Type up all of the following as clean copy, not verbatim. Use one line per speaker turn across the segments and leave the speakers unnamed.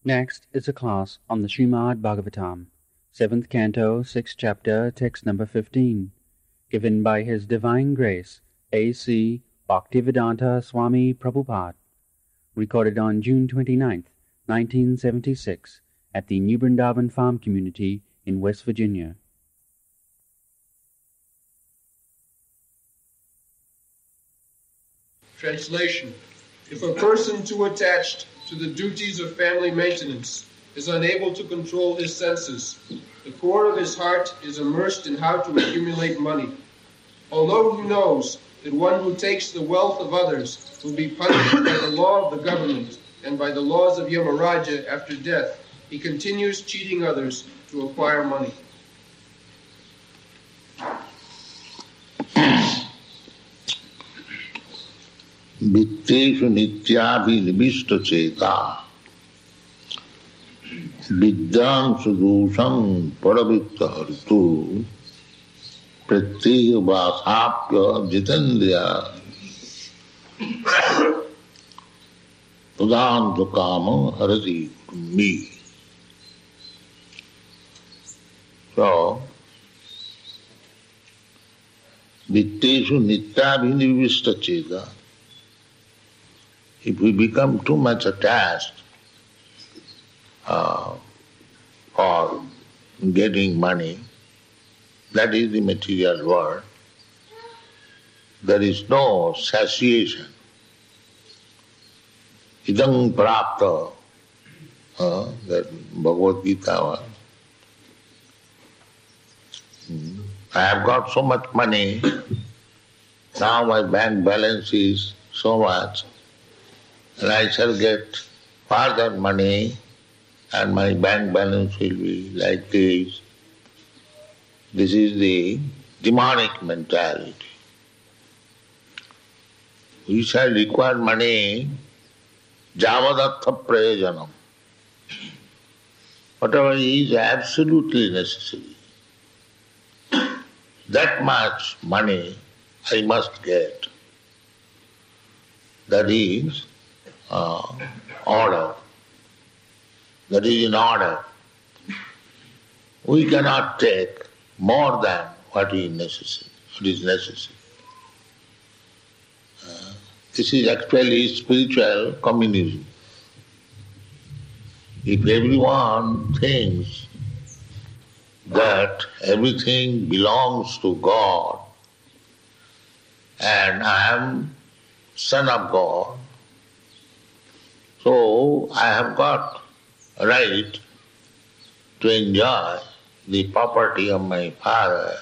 Next is a class on the Srimad Bhagavatam, 7th Canto, 6th Chapter, text number 15, given by His Divine Grace, A.C. Bhaktivedanta Swami Prabhupada, recorded on June 29th, 1976, at the New Brindavan Farm Community in West Virginia.
Translation. If a person too attached to the duties of family maintenance is unable to control his senses, the core of his heart is immersed in how to accumulate money. Although he knows that one who takes the wealth of others will be punished by the law of the government and by the laws of Yamaraja after death, he continues cheating others to acquire money.
Vitteshu nityabhinivishta cheta vidyam sudusham paravitta haritu pratyeh vasapya jitendriya udanta kama harati me. So, vitteshu nityabhinivishta cheta. If we become too much attached for getting money, that is the material world, there is no satiation. Idam prapta, that Bhagavad Gita. I have got so much money, now my bank balance is so much, and I shall get further money and my bank balance will be like this. This is the demonic mentality. We shall require money javadatha prayojanam. Whatever is absolutely necessary, that much money I must get. That is order. That is in order. We cannot take more than what is necessary. This is actually spiritual communism. If everyone thinks that everything belongs to God and I am son of God, so I have got a right to enjoy the property of my father,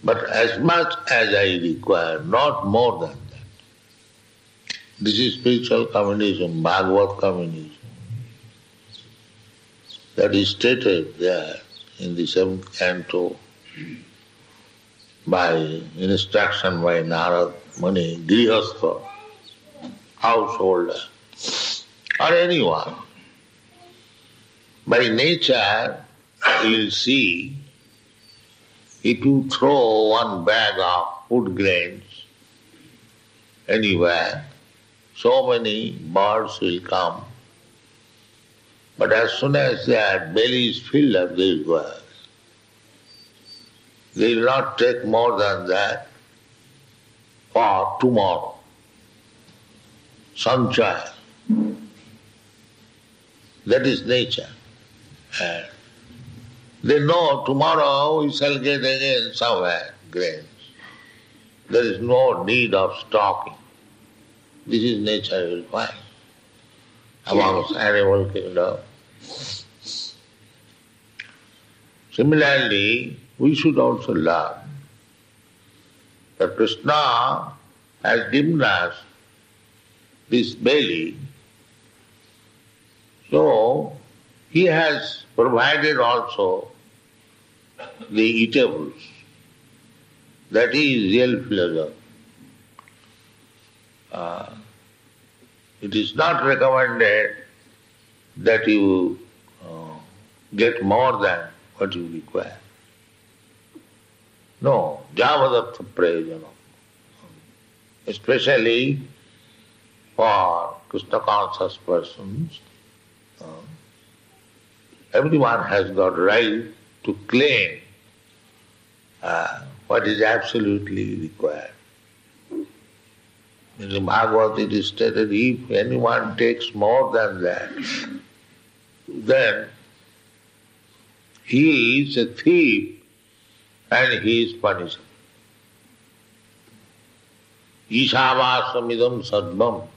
but as much as I require, not more than that. This is spiritual communism, Bhagavad communism. That is stated there in the 7th canto by instruction by Narad Muni, Grihastha, householder, or anyone. By nature, you will see, if you throw one bag of food grains anywhere, so many birds will come. But as soon as their belly is filled up, they will go. They will not take more than that for tomorrow. Sanchaya. That is nature. And they know tomorrow we shall get again somewhere grains. There is no need of stocking. This is nature you will find amongst animal kingdom. Similarly, we should also learn that Krishna has given us this belly, so he has provided also the eatables. That is real philosophy. It is not recommended that you get more than what you require. No, javadatha prayojanam. Especially for Krishna conscious persons, Everyone has got right to claim what is absolutely required. In the Bhagavad it is stated, if anyone takes more than that, then he is a thief and he is punishable. Isavasamidam sadvam.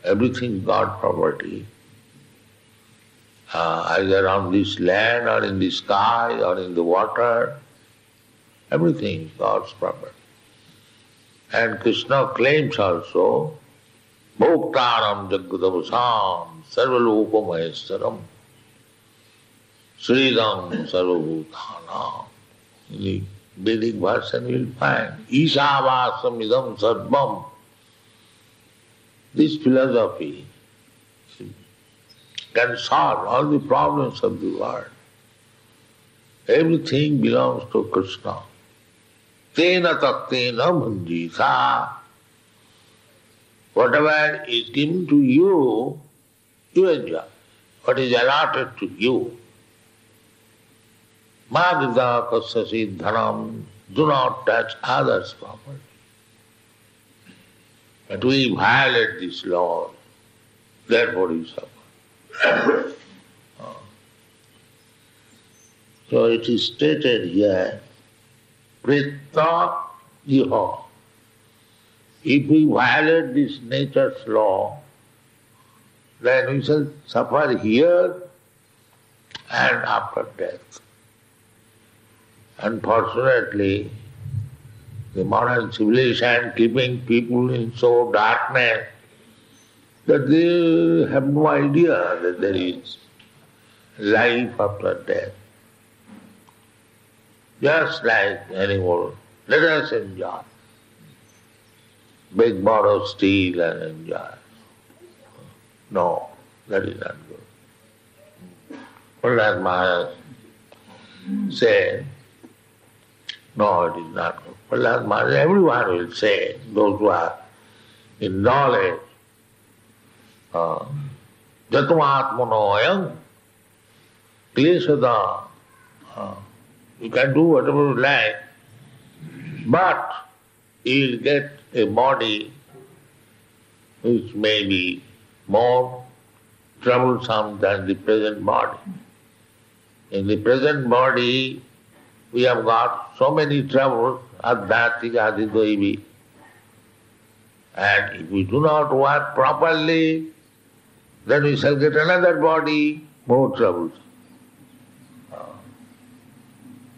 Everything God property, either on this land or in the sky or in the water, everything is God's property. And Krishna claims also, Bhoktaram Jagadavasam Sarvaloka Maheshwaram Sridam Sarvabhutanam. In the Vedic version you will find Ishavasam idam sarvam. This philosophy can solve all the problems of the world. Everything belongs to Krishna. Tena tattena bhunjita. Whatever is given to you, you enjoy. What is allotted to you. Magida kasasi dhanam. Do not touch others' property. But we violate this law, therefore we suffer. So it is stated here, Pritta Iha. If we violate this nature's law, then we shall suffer here and after death. Unfortunately, the modern civilization keeping people in so darkness that they have no idea that there is life after death. Just like animal, let us enjoy. Big borrow, steal and enjoy. No, that is not good. Prahlad Maharaj said, no, it is not good. Prahlad Maharaj, everyone will say, those who are in knowledge, Jatumatmanoyam, kleshada, you can do whatever you like, but you will get a body which may be more troublesome than the present body. In the present body, we have got so many troubles, adhyatik, adhidaivi, and if we do not work properly, then we shall get another body, more troubles.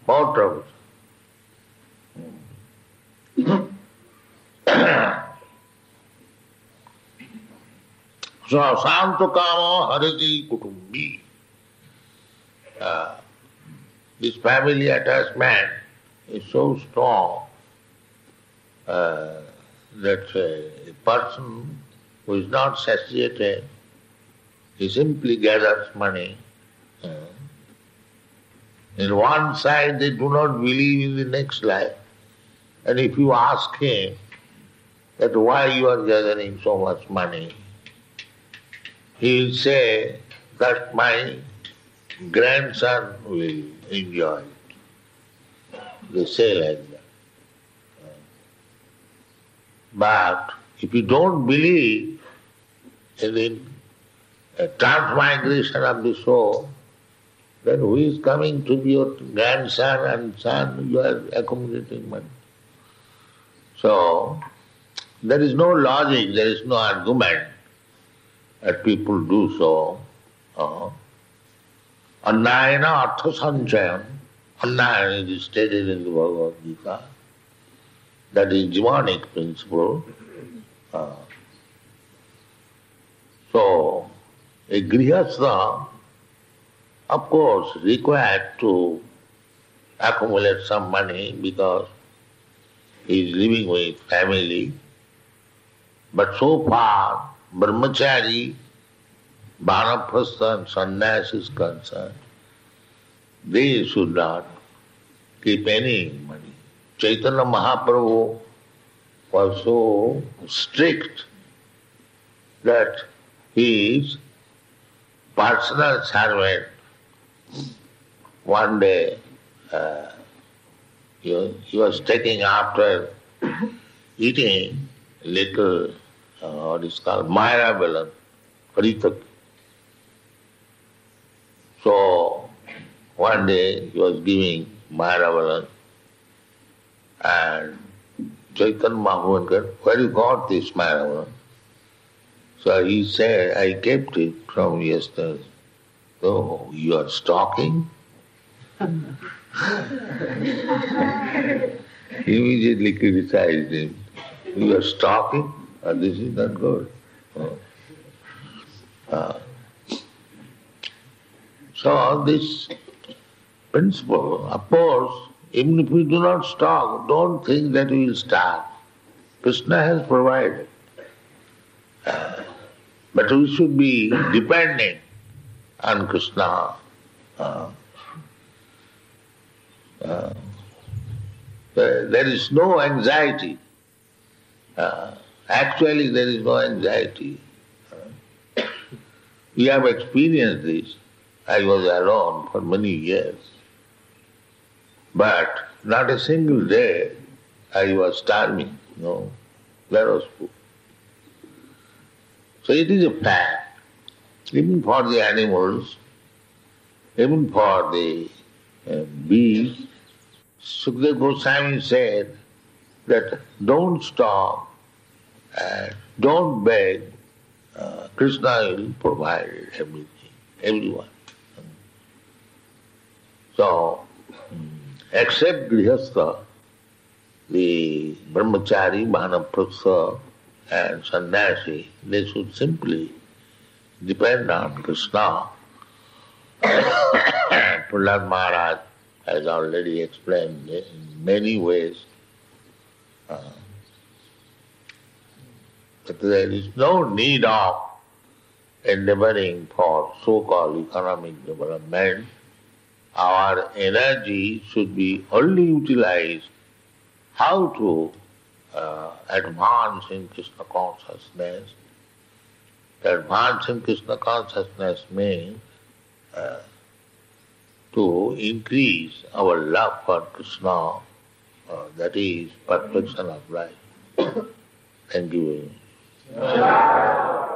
More troubles. So, Santakama Harati Kutumbi. This family attachment is so strong that a person who is not satiated, he simply gathers money. In one side they do not believe in the next life. And if you ask him that why you are gathering so much money, he will say that my grandson will enjoy it. They say like that. But if you don't believe in the transmigration of the soul, then who is coming to be your grandson and son? You are accumulating money. So, there is no logic, there is no argument that people do so. Annayana artha sanchayam. Annayana is stated in the Bhagavad Gita. That is Jivanic principle. So, a grihastha, of course, required to accumulate some money because he is living with family. But so far, brahmachari, vanaprastha and sannyas is concerned, they should not keep any money. Chaitanya Mahaprabhu was so strict that he is personal servant, one day he was taking after eating little, what is called, Mayra balloon, Paritak. So one day he was giving Mayra balloon, and Chaitanya Mahaprabhu said, "Where you got this Mayra balloon?" So he said, "I kept it from yesterday." "So you are stalking?" He immediately criticized him. "You are stalking? This is not good." So this principle, of course, even if we do not stalk, don't think that we will starve. Krishna has provided. But we should be depending on Krishna. There is no anxiety. Actually, there is no anxiety. We have experienced this. I was alone for many years. But not a single day I was starving. No, there was food. So it is a fact, even for the animals, even for the bees. Sukadeva Goswami said that don't stop and don't beg, Krishna will provide everything, everyone. So, except Grihastha, the Brahmachari, Vanaprastha and Sannyasi, they should simply depend on Krishna. Prahlad Maharaj has already explained in many ways that there is no need of endeavoring for so-called economic development. Our energy should be only utilized how to advance in Krishna consciousness. To advance in Krishna consciousness means to increase our love for Krishna, that is perfection of life. Thank you very much.